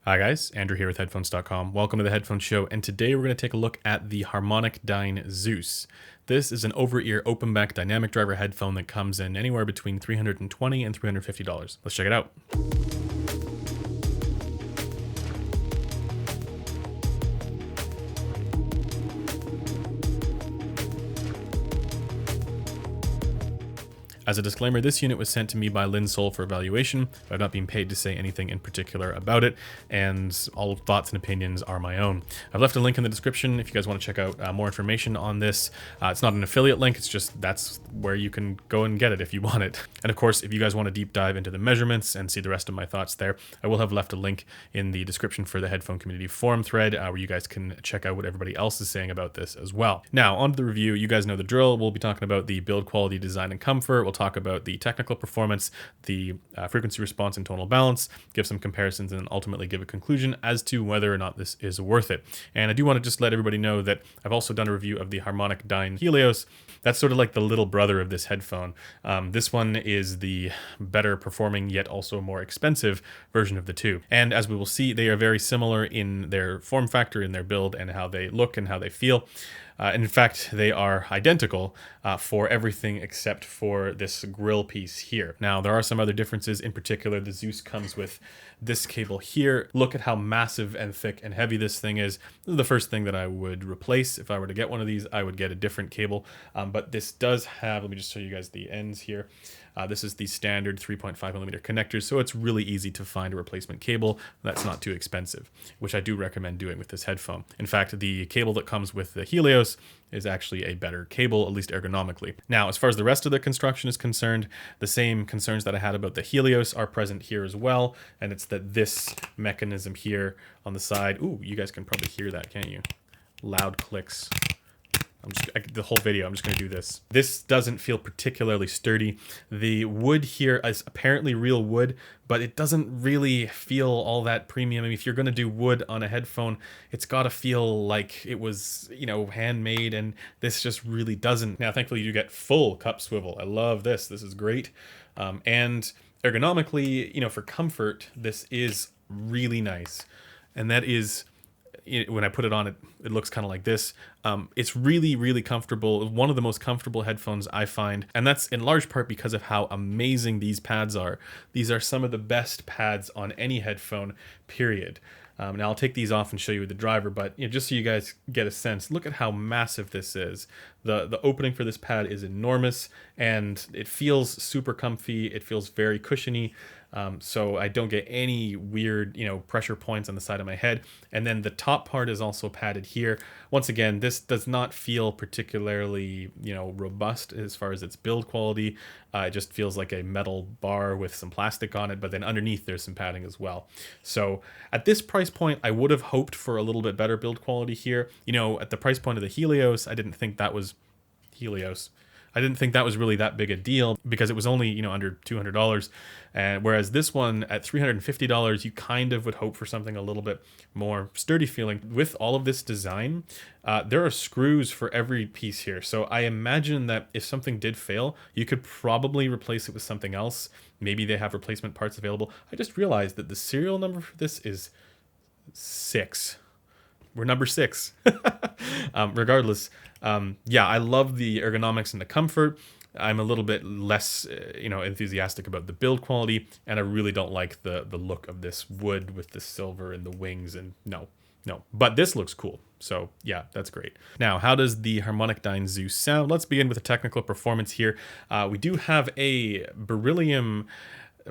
Hi guys, Andrew here with headphones.com. Welcome to the Headphone Show, and today we're going to take a look at the HarmonicDyne Zeus. This is an over-ear open-back dynamic driver headphone that comes in anywhere between $320 and $350. Let's check it out. As a disclaimer, this unit was sent to me by Lynn Soul for evaluation, but I've not been paid to say anything in particular about it, and all thoughts and opinions are my own. I've left a link in the description if you guys want to check out more information on this. It's not an affiliate link, it's just that's where you can go and get it if you want it. And of course, if you guys want to deep dive into the measurements and see the rest of my thoughts there, I will have left a link in the description for the headphone community forum thread where you guys can check out what everybody else is saying about this as well. Now, on to the review. You guys know the drill. We'll be talking about the build quality, design, and comfort. We'll talk about the technical performance, the frequency response and tonal balance, give some comparisons, and ultimately give a conclusion as to whether or not this is worth it. And I do want to just let everybody know that I've also done a review of the HarmonicDyne Helios. That's sort of like the little brother of this headphone. This one is the better performing yet also more expensive version of the two. And as we will see, they are very similar in their form factor, in their build, and how they look and how they feel. And in fact, they are identical for everything except for this grill piece here. Now, there are some other differences. In particular, the Zeus comes with this cable here. Look at how massive and thick and heavy this thing is. This is the first thing that I would replace. If I were to get one of these, I would get a different cable. But this does have, let me just show you guys the ends here. This is the standard 3.5 millimeter connectors, so it's really easy to find a replacement cable that's not too expensive, which I do recommend doing with this headphone. In fact, the cable that comes with the Helios is actually a better cable, at least ergonomically. Now, as far as the rest of the construction is concerned, the same concerns that I had about the Helios are present here as well, and it's that this mechanism here on the side, ooh, you guys can probably hear that, can't you? Loud clicks. The whole video, I'm just going to do this. This doesn't feel particularly sturdy. The wood here is apparently real wood, but it doesn't really feel all that premium. I mean, if you're going to do wood on a headphone, it's got to feel like it was, you know, handmade, and this just really doesn't. Now, thankfully, you get full cup swivel. I love this. This is great. And ergonomically, you know, for comfort, this is really nice. And that is, when I put it on, it looks kind of like this. It's really, really comfortable. One of the most comfortable headphones I find, and that's in large part because of how amazing these pads are. These are some of the best pads on any headphone, period. Now I'll take these off and show you the driver, but you know, just so you guys get a sense, look at how massive this is. The opening for this pad is enormous, and it feels super comfy. It feels very cushiony. So I don't get any weird, you know, pressure points on the side of my head. And then the top part is also padded here. Once again, this does not feel particularly, you know, robust as far as its build quality. It just feels like a metal bar with some plastic on it, but then underneath there's some padding as well. So at this price point, I would have hoped for a little bit better build quality here. You know, at the price point of the Helios, I didn't think that was really that big a deal because it was only, you know, under $200. And whereas this one at $350, you kind of would hope for something a little bit more sturdy feeling. With all of this design, there are screws for every piece here. So I imagine that if something did fail, you could probably replace it with something else. Maybe they have replacement parts available. I just realized that the serial number for this is 6. We're number 6. Regardless, yeah, I love the ergonomics and the comfort. I'm a little bit less, you know, enthusiastic about the build quality, and I really don't like the look of this wood with the silver and the wings. And no. But this looks cool. So yeah, that's great. Now, how does the HarmonicDyne Zeus sound? Let's begin with the technical performance here. We do have a beryllium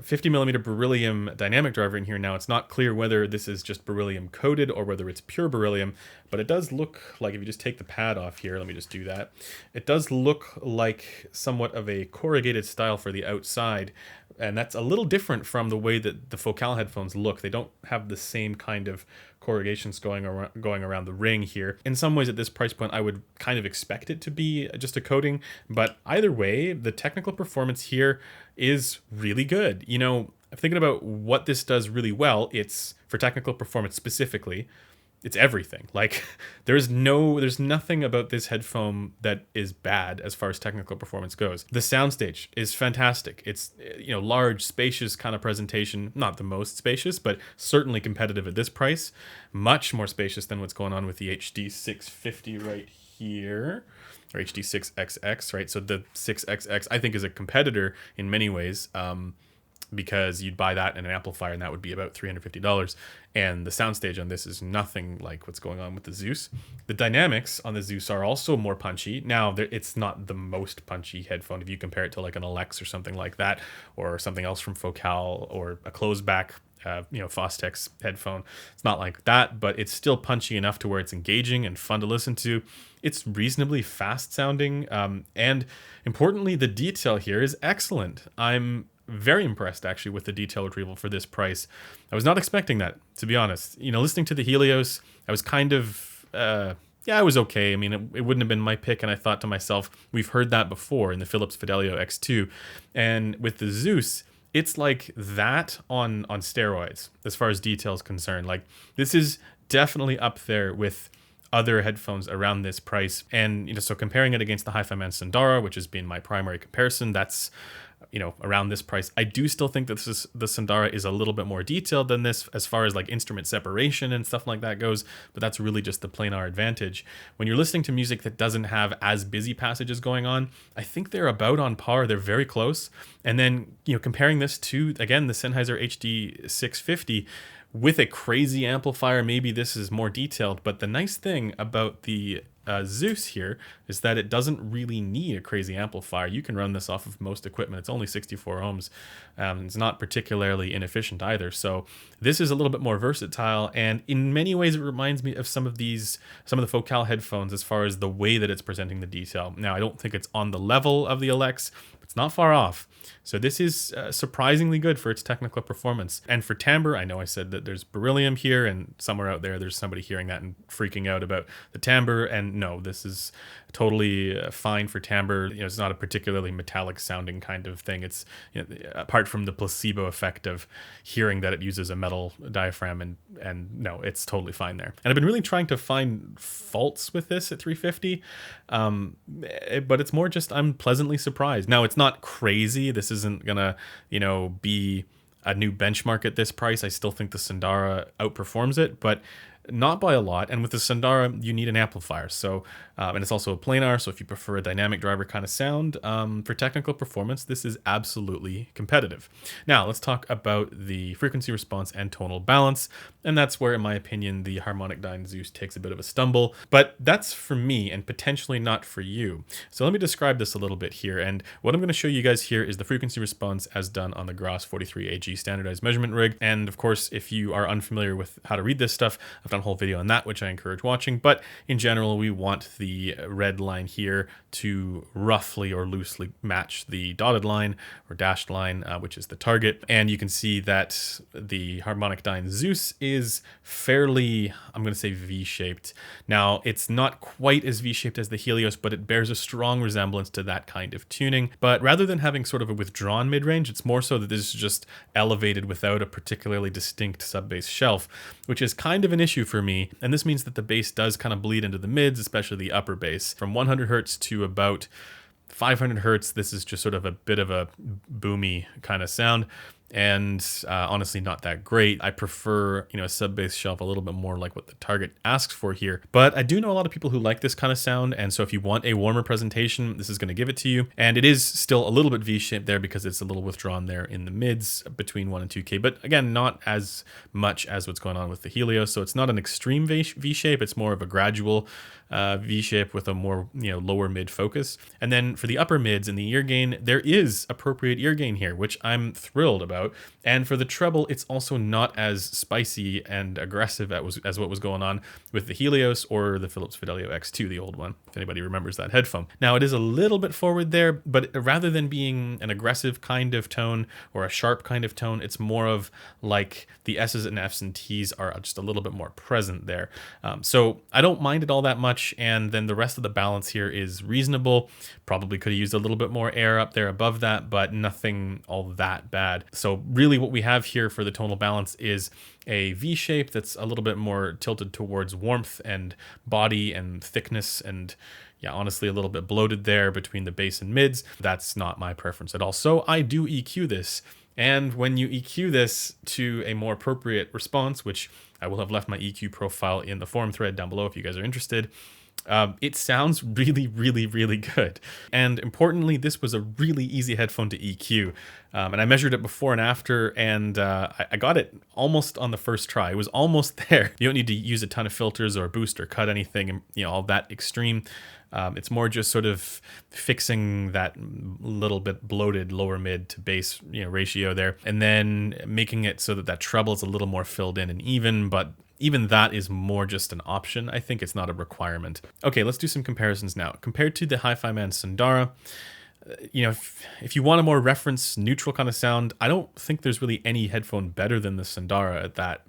50 millimeter beryllium dynamic driver in here. Now, it's not clear whether this is just beryllium coated or whether it's pure beryllium, but it does look like, if you just take the pad off here, let me just do that. It does look like somewhat of a corrugated style for the outside, and that's a little different from the way that the Focal headphones look. They don't have the same kind of corrugations going around the ring here. In some ways, at this price point, I would kind of expect it to be just a coating, but either way, the technical performance here is really good. You know, I'm thinking about what this does really well. It's for technical performance specifically. it's everything. Like there's nothing about this headphone that is bad as far as technical performance goes. The soundstage is fantastic. It's, large, spacious kind of presentation, not the most spacious, but certainly competitive at this price. Much more spacious than what's going on with the HD 650 right here, or HD 6XX, right? So the 6XX I think is a competitor in many ways. Because you'd buy that in an amplifier and that would be about $350. And the soundstage on this is nothing like what's going on with the Zeus. The dynamics on the Zeus are also more punchy. Now, it's not the most punchy headphone if you compare it to like an Alex or something like that, or something else from Focal, or a closed back Fostex headphone. It's not like that, but it's still punchy enough to where it's engaging and fun to listen to. It's reasonably fast sounding, and importantly, the detail here is excellent. I'm very impressed actually with the detail retrieval for this price. I was not expecting that, to be honest. Listening to the Helios, I was kind of I was okay. I mean, it wouldn't have been my pick, and I thought to myself, we've heard that before in the Philips Fidelio X2, and with the Zeus, it's like that on steroids as far as detail is concerned. Like, this is definitely up there with other headphones around this price. And, so comparing it against the Hi-Fi Man Sundara, which has been my primary comparison, that's, around this price. I do still think that the Sundara is a little bit more detailed than this as far as like instrument separation and stuff like that goes, but that's really just the planar advantage. When you're listening to music that doesn't have as busy passages going on, I think they're about on par. They're very close. And then, comparing this to, again, the Sennheiser HD 650, with a crazy amplifier, maybe this is more detailed, but the nice thing about the Zeus here is that it doesn't really need a crazy amplifier. You can run this off of most equipment. It's only 64 ohms. It's not particularly inefficient either. So this is a little bit more versatile, and in many ways it reminds me of some of the Focal headphones as far as the way that it's presenting the detail. Now, I don't think it's on the level of the Alex, but it's not far off. So this is surprisingly good for its technical performance. And for timbre, I know I said that there's beryllium here, and somewhere out there's somebody hearing that and freaking out about the timbre. And no, this is totally fine for timbre. It's not a particularly metallic sounding kind of thing. It's, apart from the placebo effect of hearing that it uses a metal diaphragm, and no, it's totally fine there. And I've been really trying to find faults with this at 350, but it's more just I'm pleasantly surprised. Now, it's not crazy. This isn't gonna, be a new benchmark at this price. I still think the Sundara outperforms it, but not by a lot. And with the Sundara, you need an amplifier. So, and it's also a planar. So if you prefer a dynamic driver kind of sound, for technical performance, this is absolutely competitive. Now let's talk about the frequency response and tonal balance. And that's where, in my opinion, the HarmonicDyne Zeus takes a bit of a stumble, but that's for me and potentially not for you. So let me describe this a little bit here. And what I'm going to show you guys here is the frequency response as done on the Gros 43AG standardized measurement rig. And of course, if you are unfamiliar with how to read this stuff, I've done a whole video on that, which I encourage watching. But in general, we want the red line here to roughly or loosely match the dotted line or dashed line, which is the target. And you can see that the HarmonicDyne Zeus is fairly, I'm going to say V-shaped. Now, it's not quite as V-shaped as the Helios, but it bears a strong resemblance to that kind of tuning. But rather than having sort of a withdrawn mid-range, it's more so that this is just elevated without a particularly distinct sub-bass shelf, which is kind of an issue for me. And this means that the bass does kind of bleed into the mids, especially the upper bass. From 100 hertz to about 500 hertz, this is just sort of a bit of a boomy kind of sound. And honestly, not that great. I prefer, a sub-bass shelf a little bit more like what the Target asks for here. But I do know a lot of people who like this kind of sound, and so if you want a warmer presentation, this is going to give it to you. And it is still a little bit V-shaped there because it's a little withdrawn there in the mids between 1 and 2K. But again, not as much as what's going on with the Helios. So it's not an extreme V-shape. It's more of a gradual V-shape with a more lower mid focus. And then for the upper mids and the ear gain, there is appropriate ear gain here, which I'm thrilled about. And for the treble, it's also not as spicy and aggressive as what was going on with the Helios or the Philips Fidelio X2, the old one, if anybody remembers that headphone. Now, it is a little bit forward there, but rather than being an aggressive kind of tone or a sharp kind of tone, it's more of like the S's and F's and T's are just a little bit more present there. So I don't mind it all that much. And then the rest of the balance here is reasonable. Probably could have used a little bit more air up there above that, but nothing all that bad. So So really what we have here for the tonal balance is a V shape that's a little bit more tilted towards warmth and body and thickness, and yeah, honestly a little bit bloated there between the bass and mids. That's not my preference at all. So I do EQ this. And when you EQ this to a more appropriate response, which I will have left my EQ profile in the forum thread down below if you guys are interested, it sounds really, really, really good. And importantly, this was a really easy headphone to EQ. And I measured it before and after, and I got it almost on the first try. It was almost there. You don't need to use a ton of filters or boost or cut anything, all that extreme. It's more just sort of fixing that little bit bloated lower mid to bass ratio there, and then making it so that treble is a little more filled in and even, but even that is more just an option. I think it's not a requirement. Okay, let's do some comparisons now. Compared to the Hi-Fi-Man Sundara, if you want a more reference neutral kind of sound, I don't think there's really any headphone better than the Sundara at that.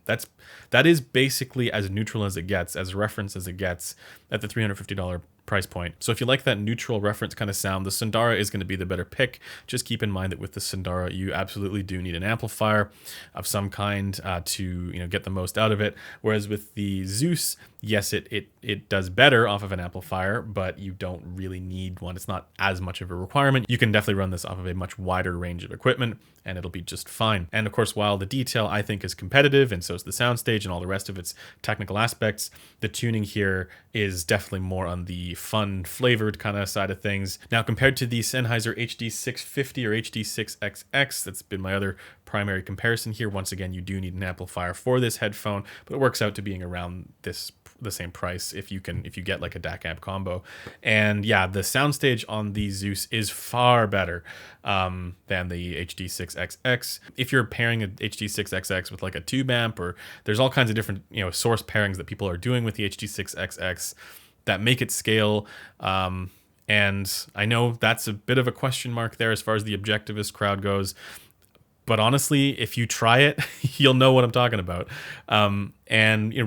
That is basically as neutral as it gets, as reference as it gets at the $350 price point. So if you like that neutral reference kind of sound, the Sundara is going to be the better pick. Just keep in mind that with the Sundara, you absolutely do need an amplifier of some kind to get the most out of it. Whereas with the Zeus, yes, it does better off of an amplifier, but you don't really need one. It's not as much of a requirement. You can definitely run this off of a much wider range of equipment, and it'll be just fine. And of course, while the detail I think is competitive, and so is the soundstage and all the rest of its technical aspects, the tuning here is definitely more on the fun flavored kind of side of things. Now, compared to the Sennheiser HD650 or HD6XX, that's been my other primary comparison here. Once again, you do need an amplifier for this headphone, but it works out to being around the same price if you get like a DAC amp combo. And yeah, the soundstage on the Zeus is far better than the HD6XX. If you're pairing a HD6XX with like a tube amp, or there's all kinds of different source pairings that people are doing with the HD6XX that make it scale. And I know that's a bit of a question mark there as far as the objectivist crowd goes. But honestly, if you try it, you'll know what I'm talking about. And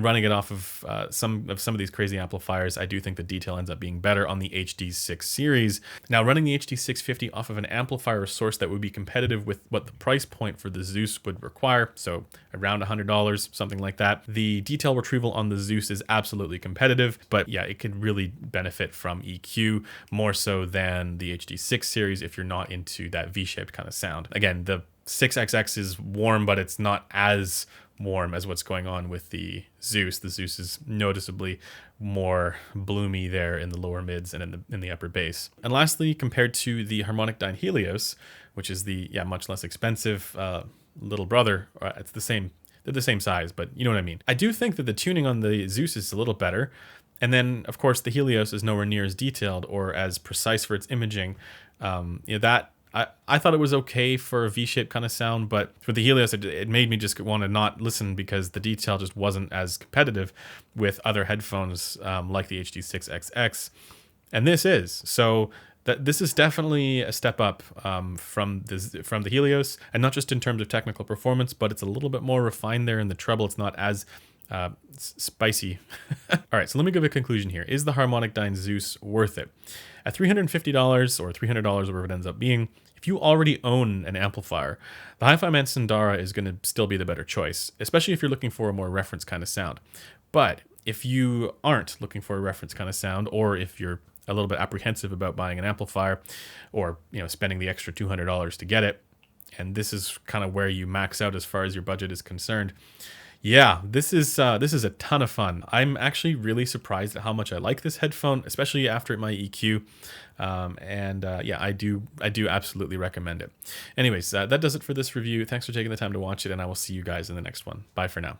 running it off of some of these crazy amplifiers, I do think the detail ends up being better on the HD6 series. Now, running the HD650 off of an amplifier source that would be competitive with what the price point for the Zeus would require, so around $100, something like that, the detail retrieval on the Zeus is absolutely competitive. But yeah, it could really benefit from EQ more so than the HD6 series if you're not into that V-shaped kind of sound. Again, the 6XX is warm, but it's not as warm as what's going on with the Zeus. The Zeus is noticeably more bloomy there in the lower mids and in the upper bass. And lastly, compared to the HarmonicDyne Helios, which is the much less expensive little brother, it's the same. They're the same size, but you know what I mean. I do think that the tuning on the Zeus is a little better. And then, of course, the Helios is nowhere near as detailed or as precise for its imaging. I thought it was okay for a V-shaped kind of sound, but for the Helios, it made me just want to not listen because the detail just wasn't as competitive with other headphones like the HD6XX. And this is. So this is definitely a step up from the Helios, and not just in terms of technical performance, but it's a little bit more refined there in the treble. It's not as spicy. All right, so let me give a conclusion here. Is the HarmonicDyne Zeus worth it? At $350 or $300, whatever it ends up being, if you already own an amplifier, the Hi-Fi-Man Sundara is going to still be the better choice, especially if you're looking for a more reference kind of sound. But if you aren't looking for a reference kind of sound, or if you're a little bit apprehensive about buying an amplifier, or spending the extra $200 to get it, and this is kind of where you max out as far as your budget is concerned, yeah, this is a ton of fun. I'm actually really surprised at how much I like this headphone, especially after my EQ. Yeah, I do absolutely recommend it. Anyways, that does it for this review. Thanks for taking the time to watch it, and I will see you guys in the next one. Bye for now.